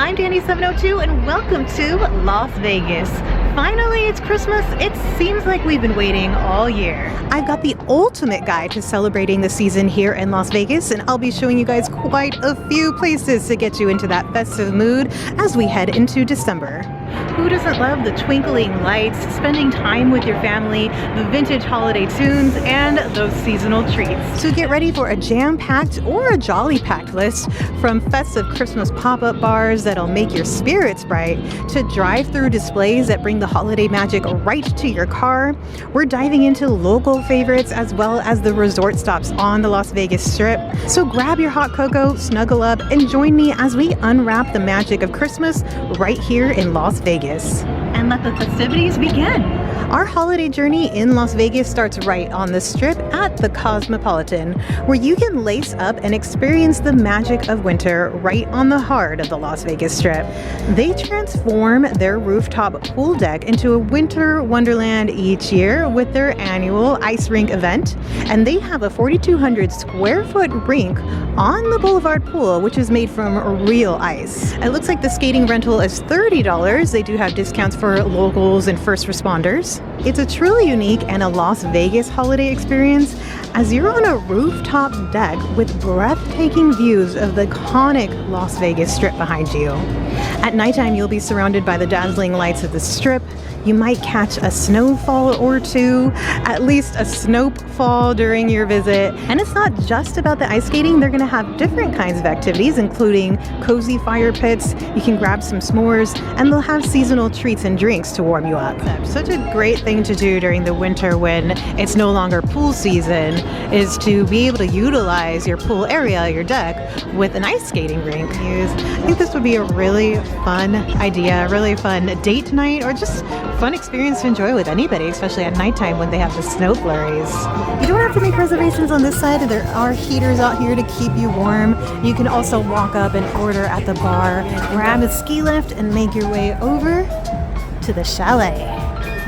I'm Danny702 and welcome to Las Vegas. Finally, it's Christmas. It seems like we've been waiting all year. I've got the ultimate guide to celebrating the season here in Las Vegas, and I'll be showing you guys quite a few places to get you into that festive mood as we head into December. Who doesn't love the twinkling lights, spending time with your family, the vintage holiday tunes, and those seasonal treats? So get ready for a jam-packed or a jolly-packed list, from festive Christmas pop-up bars that'll make your spirits bright to drive-through displays that bring the holiday magic right to your car. We're diving into local favorites as well as the resort stops on the Las Vegas Strip. So grab your hot cocoa, snuggle up, and join me as we unwrap the magic of Christmas right here in Las Vegas. And let the festivities begin. Our holiday journey in Las Vegas starts right on the Strip at the Cosmopolitan, where you can lace up and experience the magic of winter right on the heart of the Las Vegas Strip. They transform their rooftop pool deck into a winter wonderland each year with their annual ice rink event, and they have a 4,200 square foot rink on the Boulevard pool, which is made from real ice. It looks like the skating rental is $30. They do have discounts for locals and first responders. It's a truly unique and a Las Vegas holiday experience as you're on a rooftop deck with breathtaking views of the iconic Las Vegas Strip behind you. At nighttime, you'll be surrounded by the dazzling lights of the Strip. You might catch a snowfall or two, at least a snowfall during your visit. And it's not just about the ice skating. They're going to have different kinds of activities, including cozy fire pits. You can grab some s'mores, and they'll have seasonal treats and drinks to warm you up. Such a great thing to do during the winter when it's no longer pool season is to be able to utilize your pool area, your deck, with an ice skating rink. I think this would be a really fun idea, really fun date night, or just fun experience to enjoy with anybody, especially at nighttime when they have the snow flurries. You don't have to make reservations on this side. There are heaters out here to keep you warm. You can also walk up and order at the bar, grab a ski lift, and make your way over to the chalet.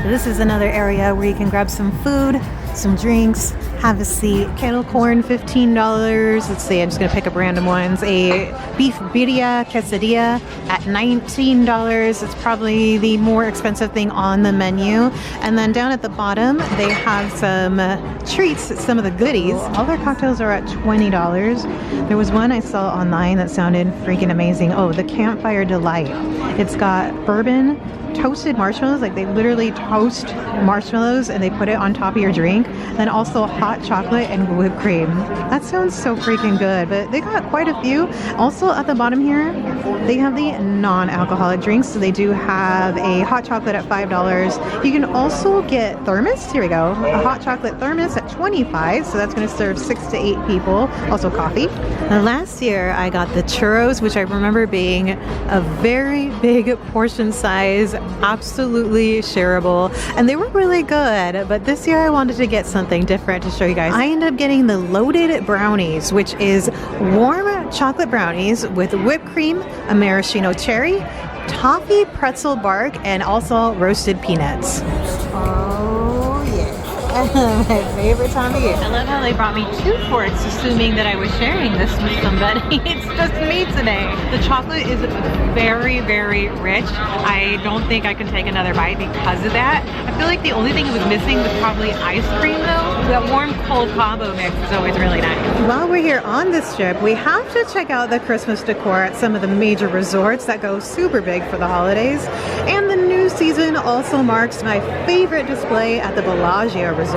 This is another area where you can grab some food, some drinks, have a seat. Kettle corn, $15. Let's see, I'm just gonna pick up random ones. A beef birria quesadilla at $19. It's probably the more expensive thing on the menu. And then down at the bottom, they have some treats, some of the goodies. All their cocktails are at $20. There was one I saw online that sounded freaking amazing. Oh, the Campfire Delight. It's got bourbon, toasted marshmallows, like they literally toast marshmallows and they put it on top of your drink, then also hot chocolate and whipped cream. That sounds so freaking good, but they got quite a few. Also at the bottom here, they have the non-alcoholic drinks. So they do have a hot chocolate at $5. You can also get thermos. Here we go. A hot chocolate thermos at $25. So that's going to serve 6 to 8 people. Also coffee. Now, last year I got the churros, which I remember being a very big portion size, absolutely shareable, and they were really good. But this year I wanted to get something different to show you guys. I ended up getting the loaded brownies, which is warm chocolate brownies with whipped cream, a maraschino cherry, toffee pretzel bark, and also roasted peanuts. Oh yeah. My favorite time of year. I love how they brought me 2 forks, assuming that I was sharing this with somebody. It's just me today. The chocolate is very, very rich. I don't think I can take another bite because of that. I feel like the only thing it was missing was probably ice cream though. That warm cold combo mix is always really nice. While we're here on this trip, we have to check out the Christmas decor at some of the major resorts that go super big for the holidays. And the new season also marks my favorite display at the Bellagio Resort.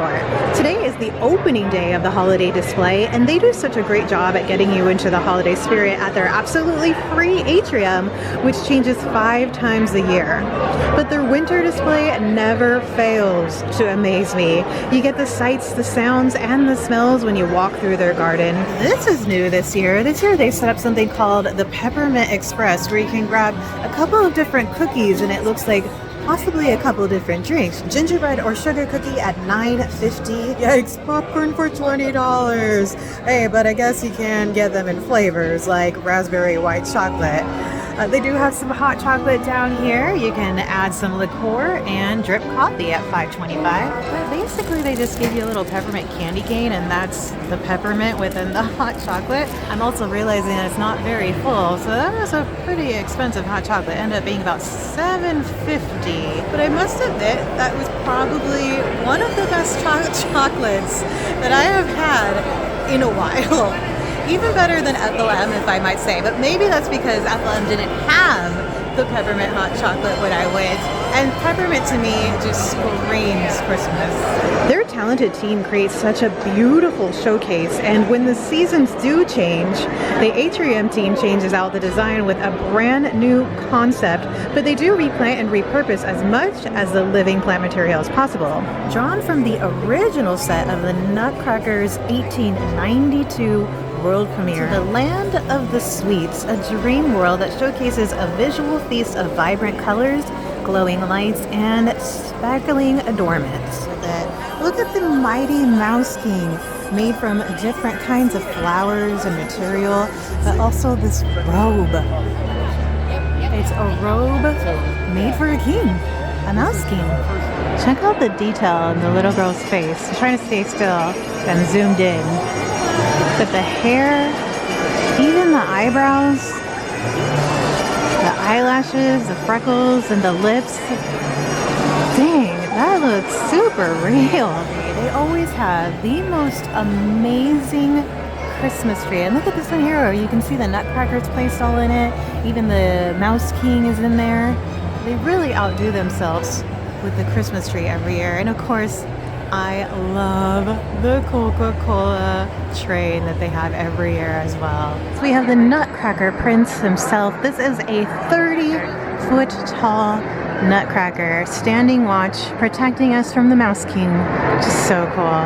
Today is the opening day of the holiday display, and they do such a great job at getting you into the holiday spirit at their absolutely free atrium, which changes 5 times a year. But their winter display never fails to amaze me. You get the sights, the sounds, and the smells when you walk through their garden. This is new this year. This year they set up something called the Peppermint Express, where you can grab a couple of different cookies, and it looks like possibly a couple different drinks. Gingerbread or sugar cookie at $9.50. Yikes, popcorn for $20. Hey, but I guess you can get them in flavors like raspberry white chocolate. They do have some hot chocolate down here. You can add some liqueur and drip coffee at $5.25. But basically they just give you a little peppermint candy cane, and that's the peppermint within the hot chocolate. I'm also realizing that it's not very full, so that was a pretty expensive hot chocolate. It ended up being about $7.50. But I must admit, that was probably one of the best chocolates that I have had in a while. Even better than Ethel M, if I might say. But maybe that's because Ethel M didn't have the peppermint hot chocolate when I went. And peppermint to me just screams Christmas. Their talented team creates such a beautiful showcase. And when the seasons do change, the Atrium team changes out the design with a brand new concept. But they do replant and repurpose as much as the living plant material as possible. Drawn from the original set of the Nutcracker's 1892 world premiere, to the land of the sweets, a dream world that showcases a visual feast of vibrant colors, glowing lights, and sparkling adornments. Look at the mighty Mouse King, made from different kinds of flowers and material, but also this robe. It's a robe made for a king, a Mouse King. Check out the detail in the little girl's face. She's trying to stay still and zoomed in. But the hair, even the eyebrows, the eyelashes, the freckles, and the lips. Dang, that looks super real. They always have the most amazing Christmas tree. And look at this one here. You can see the nutcrackers placed all in it. Even the Mouse King is in there. They really outdo themselves with the Christmas tree every year. And of course, I love the Coca-Cola train that they have every year as well. So we have the Nutcracker Prince himself. This is a 30-foot tall Nutcracker standing watch, protecting us from the Mouse King. Just so cool.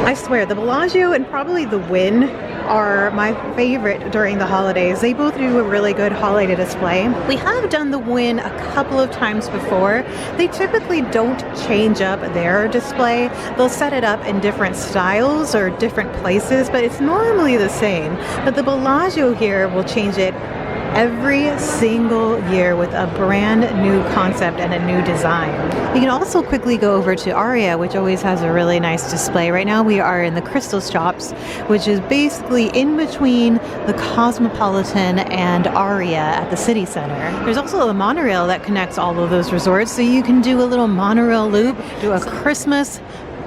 I swear, the Bellagio and probably the Wynn are my favorite during the holidays. They both do a really good holiday display. We have done the Wynn a couple of times before. They typically don't change up their display. They'll set it up in different styles or different places, but it's normally the same. But the Bellagio here will change it every single year with a brand new concept and a new design. You can also quickly go over to Arya, which always has a really nice display. Right now we are in the Crystal Shops, which is basically in between the Cosmopolitan and Arya at the city center. There's also a monorail that connects all of those resorts, so you can do a little monorail loop, do a Christmas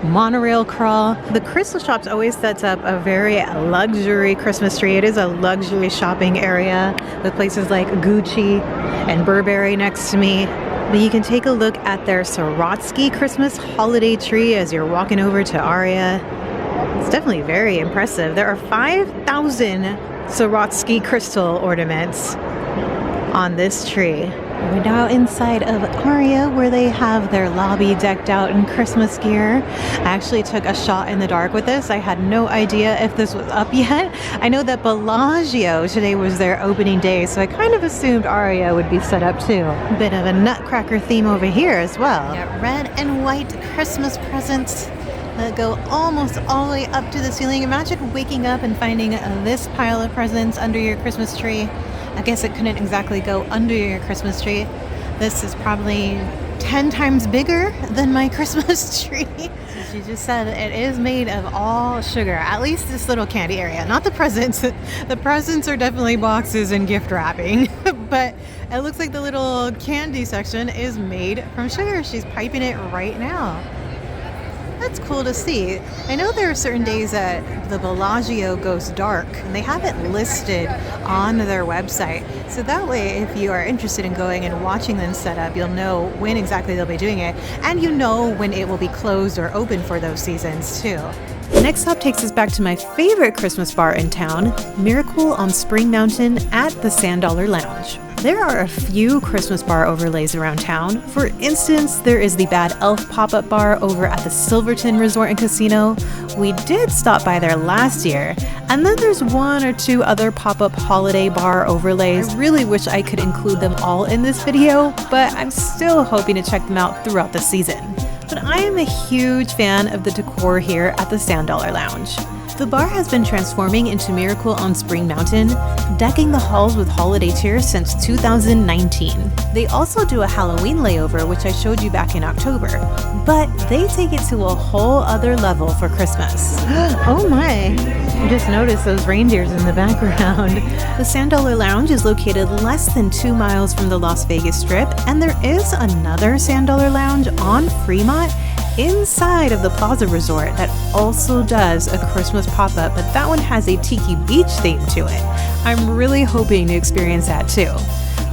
monorail crawl. The Crystal Shops always sets up a very luxury Christmas tree. It is a luxury shopping area with places like Gucci and Burberry next to me. But you can take a look at their Swarovski Christmas holiday tree as you're walking over to Arya. It's definitely very impressive. There are 5,000 Swarovski crystal ornaments on this tree. We're now inside of Arya, where they have their lobby decked out in Christmas gear. I actually took a shot in the dark with this. I had no idea if this was up yet. I know that Bellagio today was their opening day, so I kind of assumed Arya would be set up too. A bit of a nutcracker theme over here as well. Got red and white Christmas presents that go almost all the way up to the ceiling. Imagine waking up and finding this pile of presents under your Christmas tree. I guess it couldn't exactly go under your Christmas tree. This is probably 10 times bigger than my Christmas tree. As you just said, it is made of all sugar, at least this little candy area. Not the presents. The presents are definitely boxes and gift wrapping, but it looks like the little candy section is made from sugar. She's piping it right now. That's cool to see. I know there are certain days that the Bellagio goes dark, and they have it listed on their website. So that way, if you are interested in going and watching them set up, you'll know when exactly they'll be doing it, and you know when it will be closed or open for those seasons too. Next stop takes us back to my favorite Christmas bar in town, Miracle on Spring Mountain at the Sand Dollar Lounge. There are a few Christmas bar overlays around town. For instance, there is the Bad Elf pop-up bar over at the Silverton Resort and Casino. We did stop by there last year. And then there's one or two other pop-up holiday bar overlays. I really wish I could include them all in this video, but I'm still hoping to check them out throughout the season. But I am a huge fan of the decor here at the Sand Dollar Lounge. The bar has been transforming into Miracle on Spring Mountain, decking the halls with holiday cheer since 2019. They also do a Halloween layover, which I showed you back in October, but they take it to a whole other level for Christmas. Oh my! I just noticed those reindeers in the background. The $10 Lounge is located less than 2 miles from the Las Vegas Strip, and there is another $10 Lounge on Fremont inside of the Plaza Resort that also does a Christmas pop-up, but that one has a Tiki Beach theme to it. I'm really hoping to experience that too.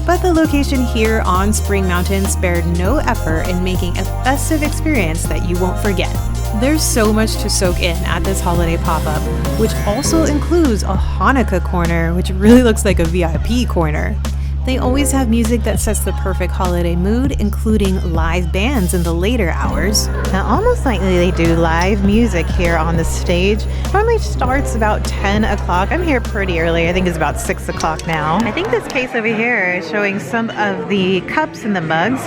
But the location here on Spring Mountain spared no effort in making a festive experience that you won't forget. There's so much to soak in at this holiday pop-up, which also includes a Hanukkah corner, which really looks like a VIP corner. They always have music that sets the perfect holiday mood, including live bands in the later hours. Now, almost likely they do live music here on the stage. Normally starts about 10 o'clock. I'm here pretty early. I think it's about 6 o'clock now. I think this case over here is showing some of the cups and the mugs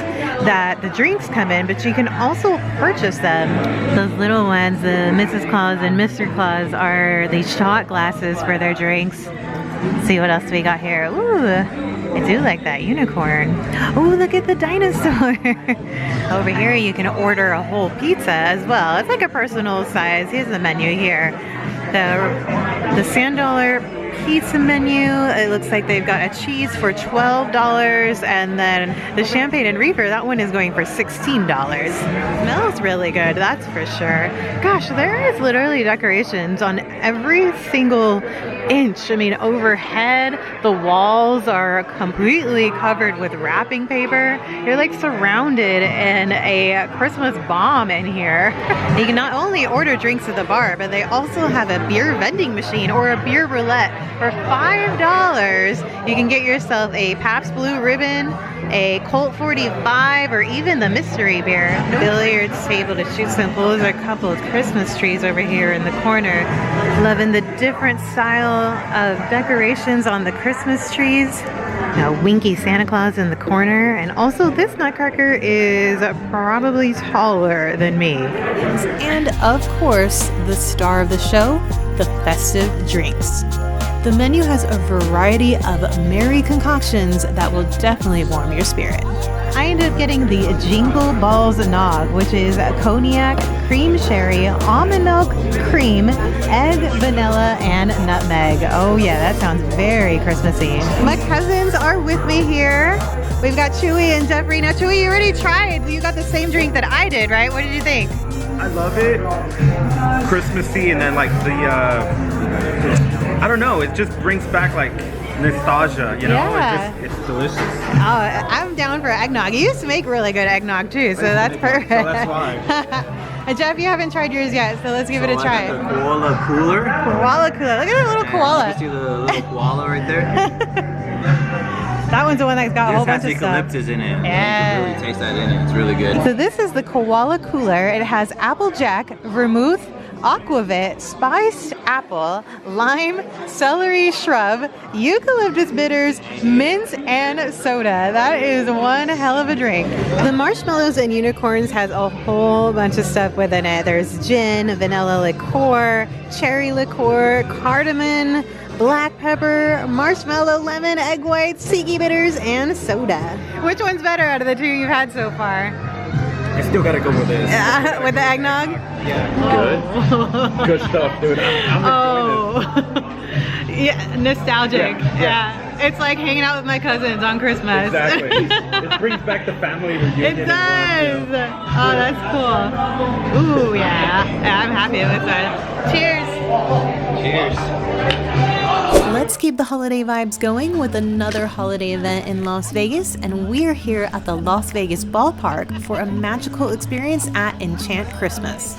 that the drinks come in, but you can also purchase them. Those little ones, the Mrs. Claus and Mr. Claus, are the shot glasses for their drinks. Let's see what else we got here. Ooh. I do like that unicorn. Oh, look at the dinosaur. Over here, you can order a whole pizza as well. It's like a personal size. Here's the menu here. The $10 pizza menu. It looks like they've got a cheese for $12, and then the champagne and reefer, that one is going for $16. Smells really good, that's for sure. Gosh, there is literally decorations on every single inch. I mean, overhead, the walls are completely covered with wrapping paper. You're like surrounded in a Christmas bomb in here. You can not only order drinks at the bar, but they also have a beer vending machine or a beer roulette. For $5, you can get yourself a Pabst Blue Ribbon, a Colt 45, or even the mystery beer. Billiards table to shoot some pool. There's a couple of Christmas trees over here in the corner. Loving the different style of decorations on the Christmas trees. Now, winky Santa Claus in the corner, and also this nutcracker is probably taller than me. And of course, the star of the show, the festive drinks. The menu has a variety of merry concoctions that will definitely warm your spirit. I ended up getting the Jingle Balls Nog, which is cognac, cream sherry, almond milk, cream, egg, vanilla, and nutmeg. Oh yeah, that sounds very Christmassy. My cousins are with me here. We've got Chewy and Jeffrey. Now Chewy, you already tried. You got the same drink that I did, right? What did you think? I love it. Christmassy, and then like I don't know, it just brings back like nostalgia, you know? Yeah. It's delicious. Oh, I'm down for eggnog. You used to make really good eggnog too, so that's perfect. So that's why. Jeff, you haven't tried yours yet, so let's give it a try. I got the koala cooler. Koala cooler. Look at that little koala. You see the little koala right there? That one's the one that's got a whole bunch of stuff. It has eucalyptus in it. Yeah. You can really taste that in it. It's really good. So this is the koala cooler. It has applejack, vermouth, aquavit, spiced apple, lime, celery shrub, eucalyptus bitters, mint, and soda. That is one hell of a drink. The marshmallows and unicorns has a whole bunch of stuff within it. There's gin, vanilla liqueur, cherry liqueur, cardamom, black pepper, marshmallow, lemon, egg whites, tiki bitters, and soda. Which one's better out of the two you've had so far? I still gotta go with this. With the eggnog? Yeah. Good. Good stuff, dude. I'm enjoying this. Yeah, nostalgic. Yeah. It's like hanging out with my cousins on Christmas. Exactly. It brings back the family reunion. It does. Oh, that's cool. Ooh, yeah. I'm happy with that. Cheers. Cheers. Let's keep the holiday vibes going with another holiday event in Las Vegas, and we're here at the Las Vegas Ballpark for a magical experience at Enchant Christmas.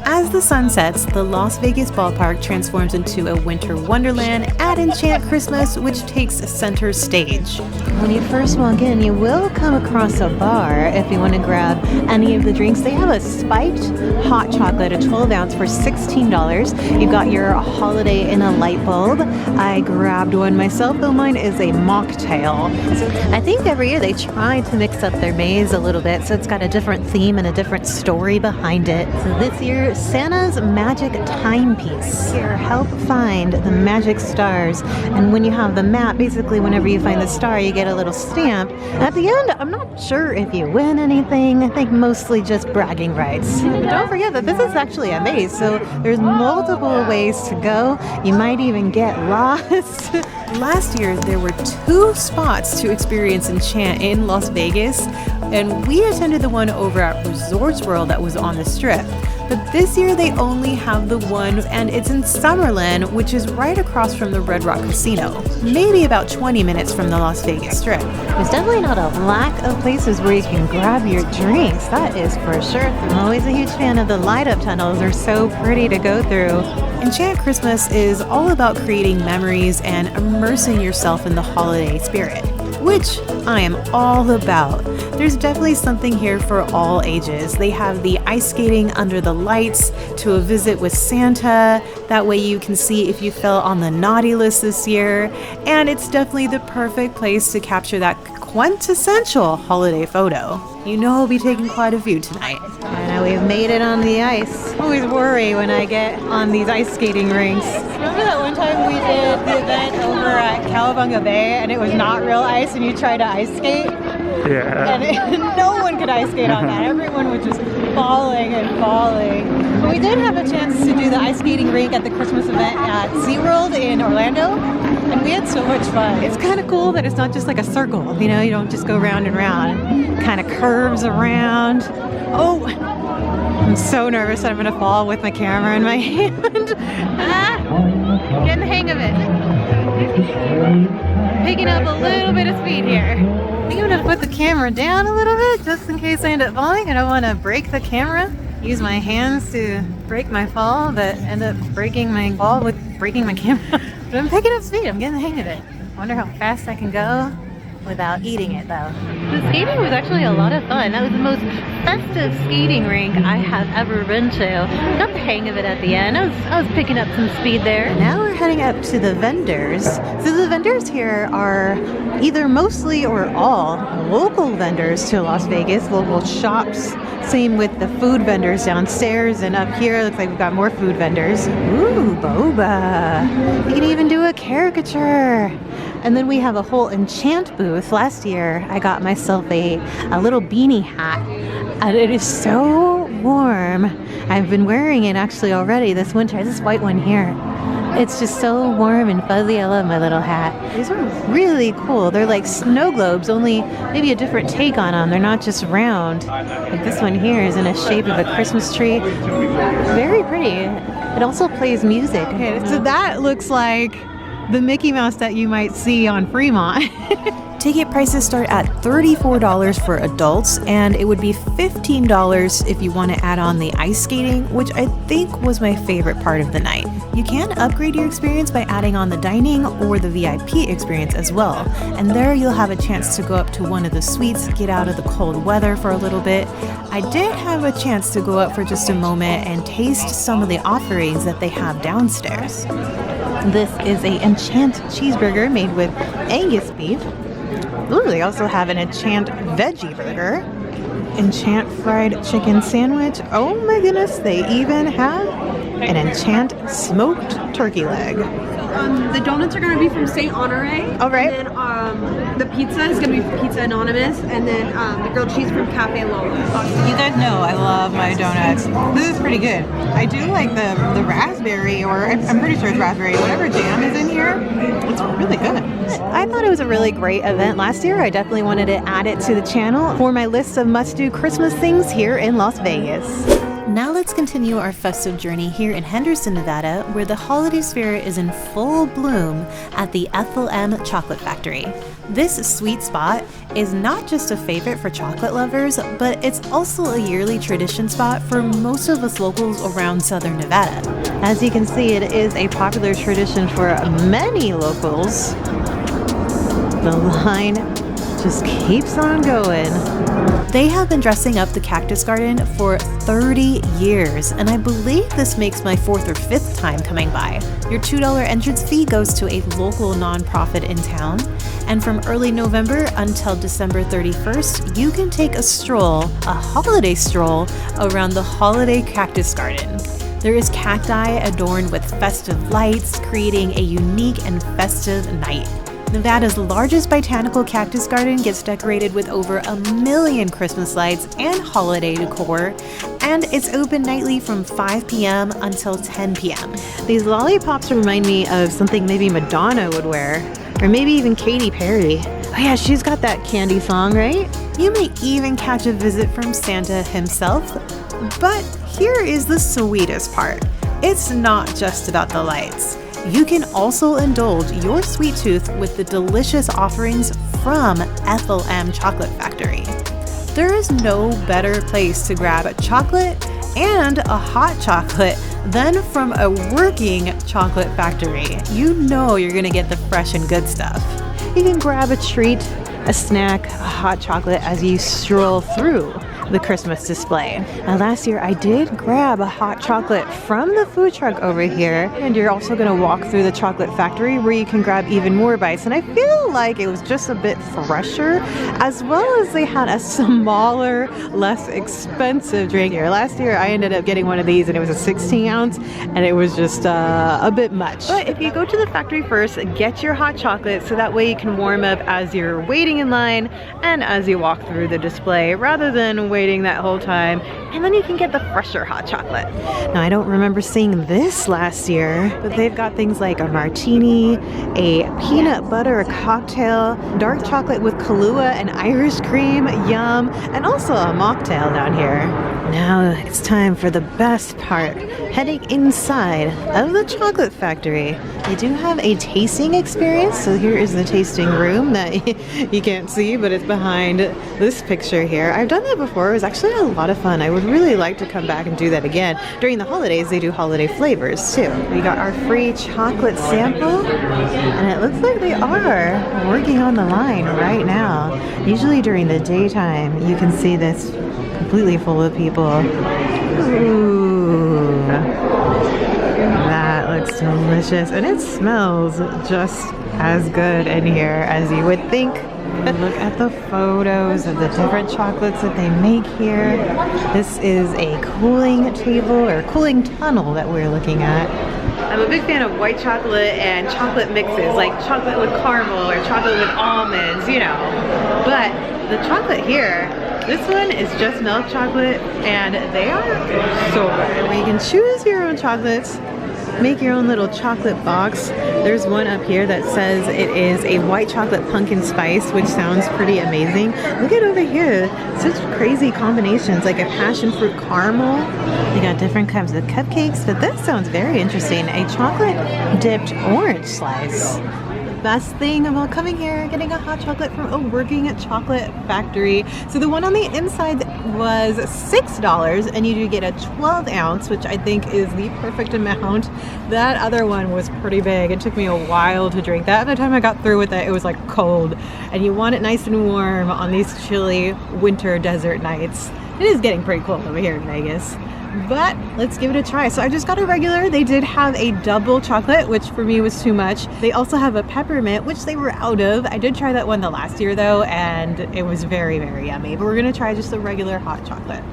As the sun sets, the Las Vegas Ballpark transforms into a winter wonderland at Enchant Christmas, which takes center stage. When you first walk in, you will come across a bar if you want to grab any of the drinks. They have a spiked hot chocolate, a 12 ounce for $16. You've got your holiday in a light bulb. I grabbed one myself, though mine is a mocktail. So I think every year they try to mix up their maize a little bit, so it's got a different theme and a different story behind it. So this year, Santa's Magic Timepiece. Here, help find the magic stars. And when you have the map, basically whenever you find the star, you get a little stamp. At the end, I'm not sure if you win anything. I think mostly just bragging rights. Don't forget that this is actually a maze, so there's multiple ways to go. You might even get lost. Last year, there were 2 spots to experience Enchant in Las Vegas, and we attended the one over at Resorts World that was on the Strip. But this year, they only have the one, and it's in Summerlin, which is right across from the Red Rock Casino, maybe about 20 minutes from the Las Vegas Strip. There's definitely not a lack of places where you can grab your drinks, that is for sure. I'm always a huge fan of the light-up tunnels. They're so pretty to go through. Enchant Christmas is all about creating memories and immersing yourself in the holiday spirit, which I am all about. There's definitely something here for all ages. They have the ice skating under the lights to a visit with Santa. That way you can see if you fell on the naughty list this year. And it's definitely the perfect place to capture that quintessential holiday photo. You know I'll be taking quite a few tonight. I know we've made it on the ice. I always worry when I get on these ice skating rinks. Remember that one time we did the event over at Cowabunga Bay and it was not real ice and you tried to ice skate? Yeah. And no one could ice skate on that. Everyone was just falling and falling. But we did have a chance to do the ice skating rink at the Christmas event at SeaWorld in Orlando. And we had so much fun. It's kind of cool that it's not just like a circle, you know, you don't just go round and round. It kind of curves around. Oh, I'm so nervous that I'm gonna fall with my camera in my hand. I'm getting the hang of it. Picking up a little bit of speed here. I think I'm gonna put the camera down a little bit just in case I end up falling. I don't want to break the camera. Use my hands to break my fall, but end up breaking my fall with breaking my camera. But I'm picking up speed. I'm getting the hang of it. I wonder how fast I can go without eating it though. The skating was actually a lot of fun. That was the most festive skating rink I have ever been to. Got the hang of it at the end. I was picking up some speed there. Now we're heading up to the vendors. So the vendors here are either mostly or all local vendors to Las Vegas, local shops. Same with the food vendors downstairs, and up here looks like we've got more food vendors. Ooh, boba. You can even do a caricature. And then we have a whole Enchant booth. Last year, I got myself a little beanie hat. And it is so warm. I've been wearing it actually already this winter. This white one here. It's just so warm and fuzzy. I love my little hat. These are really cool. They're like snow globes, only maybe a different take on them. They're not just round. Like this one here is in the shape of a Christmas tree. Very pretty. It also plays music. Okay, so that looks like the Mickey Mouse that you might see on Fremont. Ticket prices start at $34 for adults, and it would be $15 if you want to add on the ice skating, which I think was my favorite part of the night. You can upgrade your experience by adding on the dining or the VIP experience as well, and there you'll have a chance to go up to one of the suites, get out of the cold weather for a little bit. I did have a chance to go up for just a moment and taste some of the offerings that they have downstairs. This is a Enchant cheeseburger made with Angus beef. Ooh, they also have an Enchant veggie burger. Enchant fried chicken sandwich. Oh my goodness, they even have an Enchant smoked turkey leg. The donuts are going to be from St. Honore. All right. And then the pizza is going to be from Pizza Anonymous. And then the grilled cheese from Cafe Lola. You guys know I love my donuts. This is pretty good. I do like the raspberry, or I'm pretty sure it's raspberry, whatever jam is in here. It's really good. I thought it was a really great event last year. I definitely wanted to add it to the channel for my list of must-do Christmas things here in Las Vegas. Now let's continue our festive journey here in Henderson, Nevada, where the holiday spirit is in full bloom at the Ethel M Chocolate Factory. This sweet spot is not just a favorite for chocolate lovers, but it's also a yearly tradition spot for most of us locals around Southern Nevada. As you can see, it is a popular tradition for many locals. The line just keeps on going. They have been dressing up the cactus garden for 30 years, and I believe this makes my 4th or 5th time coming by. Your $2 entrance fee goes to a local nonprofit in town, and from early November until December 31st, you can take a holiday stroll, around the holiday cactus garden. There is cacti adorned with festive lights, creating a unique and festive night. Nevada's largest botanical cactus garden gets decorated with over 1 million Christmas lights and holiday decor, and it's open nightly from 5 p.m. until 10 p.m. These lollipops remind me of something maybe Madonna would wear, or maybe even Katy Perry. Oh yeah, she's got that candy song, right? You may even catch a visit from Santa himself, but here is the sweetest part. It's not just about the lights. You can also indulge your sweet tooth with the delicious offerings from Ethel M Chocolate Factory. There is no better place to grab a chocolate and a hot chocolate than from a working chocolate factory. You know you're gonna get the fresh and good stuff. You can grab a treat, a snack, a hot chocolate as you stroll through the Christmas display. Now last year I did grab a hot chocolate from the food truck over here, and you're also going to walk through the chocolate factory where you can grab even more bites, and I feel like it was just a bit fresher, as well as they had a smaller, less expensive drink here. Last year I ended up getting one of these and it was a 16 ounce and it was just a bit much. But if you go to the factory first, get your hot chocolate so that way you can warm up as you're waiting in line and as you walk through the display, rather than waiting that whole time, and then you can get the fresher hot chocolate. Now I don't remember seeing this last year, but they've got things like a martini, a peanut butter cocktail, dark chocolate with Kahlua and Irish cream, yum, and also a mocktail down here. Now it's time for the best part, heading inside of the chocolate factory. They do have a tasting experience, so here is the tasting room that you can't see, but it's behind this picture here. I've done that before. It was actually a lot of fun. I would really like to come back and do that again. During the holidays, they do holiday flavors too. We got our free chocolate sample, and it looks like they are working on the line right now. Usually during the daytime, you can see this completely full of people. Ooh, that looks delicious, and it smells just as good in here as you would think. Look at the photos of the different chocolates that they make here. This is a cooling table or cooling tunnel that we're looking at. I'm a big fan of white chocolate and chocolate mixes, like chocolate with caramel or chocolate with almonds, you know. But the chocolate here, this one is just milk chocolate, and they are so good. Where you can choose your own chocolates, make your own little chocolate box. There's one up here that says it is a white chocolate pumpkin spice, which sounds pretty amazing. Look at over here, such crazy combinations, like a passion fruit caramel. You got different kinds of cupcakes, but this sounds very interesting. A chocolate dipped orange slice. Best thing about coming here, getting a hot chocolate from a working chocolate factory. So the one on the inside was $6, and you do get a 12 ounce, which I think is the perfect amount. That other one was pretty big. It took me a while to drink that. By the time I got through with it, it was like cold, and you want it nice and warm on these chilly winter desert nights. It is getting pretty cold over here in Vegas, but let's give it a try. So I just got a regular. They did have a double chocolate, which for me was too much. They also have a peppermint, which they were out of. I did try that one the last year though, and it was very, very yummy. But we're gonna try just the regular hot chocolate.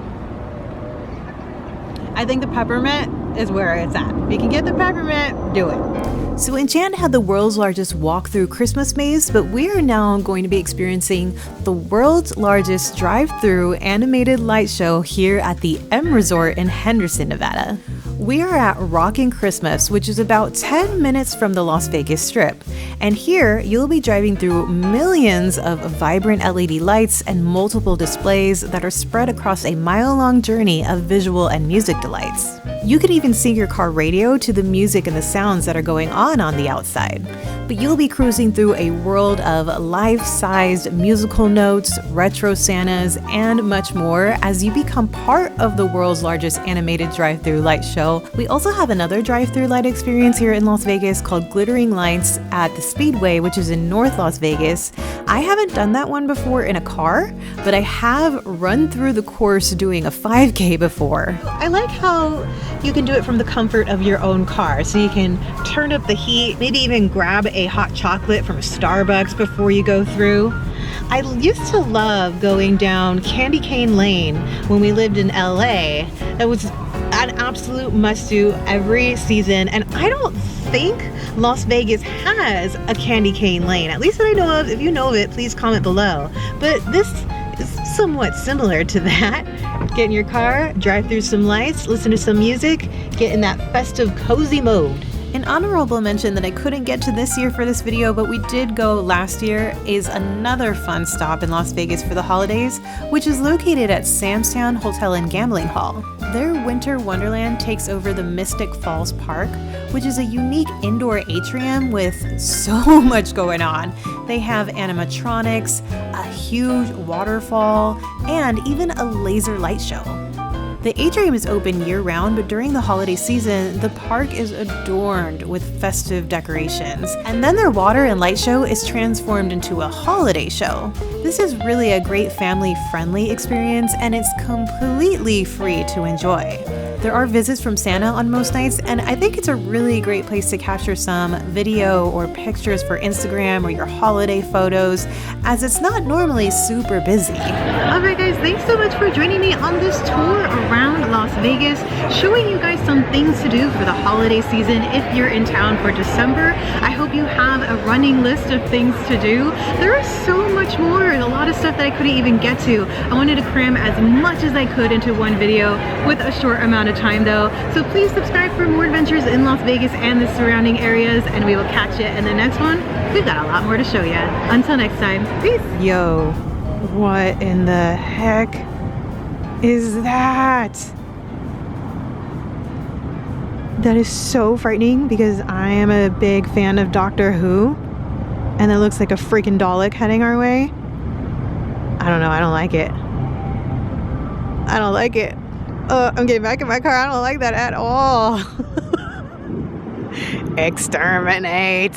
I think the peppermint is where it's at. If you can get the peppermint, do it. So Enchant had the world's largest walk-through Christmas maze, but we are now going to be experiencing the world's largest drive-through animated light show here at the M Resort in Henderson, Nevada. We are at Rockin' Christmas, which is about 10 minutes from the Las Vegas Strip. And here, you'll be driving through millions of vibrant LED lights and multiple displays that are spread across a mile-long journey of visual and music delights. You could even sync your car radio to the music and the sounds that are going on the outside. But you'll be cruising through a world of life-sized musical notes, retro Santas, and much more as you become part of the world's largest animated drive-through light show. We also have another drive-through light experience here in Las Vegas called Glittering Lights at the Speedway, which is in North Las Vegas. I haven't done that one before in a car, but I have run through the course doing a 5K before. I like how you can do it from the comfort of your own car. So you can turn up the heat, maybe even grab a hot chocolate from Starbucks before you go through. I used to love going down Candy Cane Lane when we lived in LA. That was an absolute must-do every season, and I don't think Las Vegas has a Candy Cane Lane, at least that I know of. If you know of it, please comment below. But this is somewhat similar to that. Get in your car, drive through some lights, listen to some music, get in that festive, cozy mode. An honorable mention that I couldn't get to this year for this video, but we did go last year, is another fun stop in Las Vegas for the holidays, which is located at Sam's Town Hotel and Gambling Hall. Their Winter Wonderland takes over the Mystic Falls Park, which is a unique indoor atrium with so much going on. They have animatronics, a huge waterfall, and even a laser light show. The atrium is open year-round, but during the holiday season, the park is adorned with festive decorations. And then their water and light show is transformed into a holiday show. This is really a great family-friendly experience, and it's completely free to enjoy. There are visits from Santa on most nights, and I think it's a really great place to capture some video or pictures for Instagram or your holiday photos, as it's not normally super busy. Alright guys, thanks so much for joining me on this tour around Las Vegas, showing you guys some things to do for the holiday season if you're in town for December. I hope you have a running list of things to do. There is so much more, a lot of stuff that I couldn't even get to. I wanted to cram as much as I could into one video with a short amount of time though. So please subscribe for more adventures in Las Vegas and the surrounding areas, and we will catch you in the next one. We've got a lot more to show you. Until next time, peace. Yo, what in the heck is that? That is so frightening because I am a big fan of Doctor Who, and it looks like a freaking Dalek heading our way. I don't know, I don't like it. I don't like it. I'm getting back in my car. I don't like that at all. Exterminate.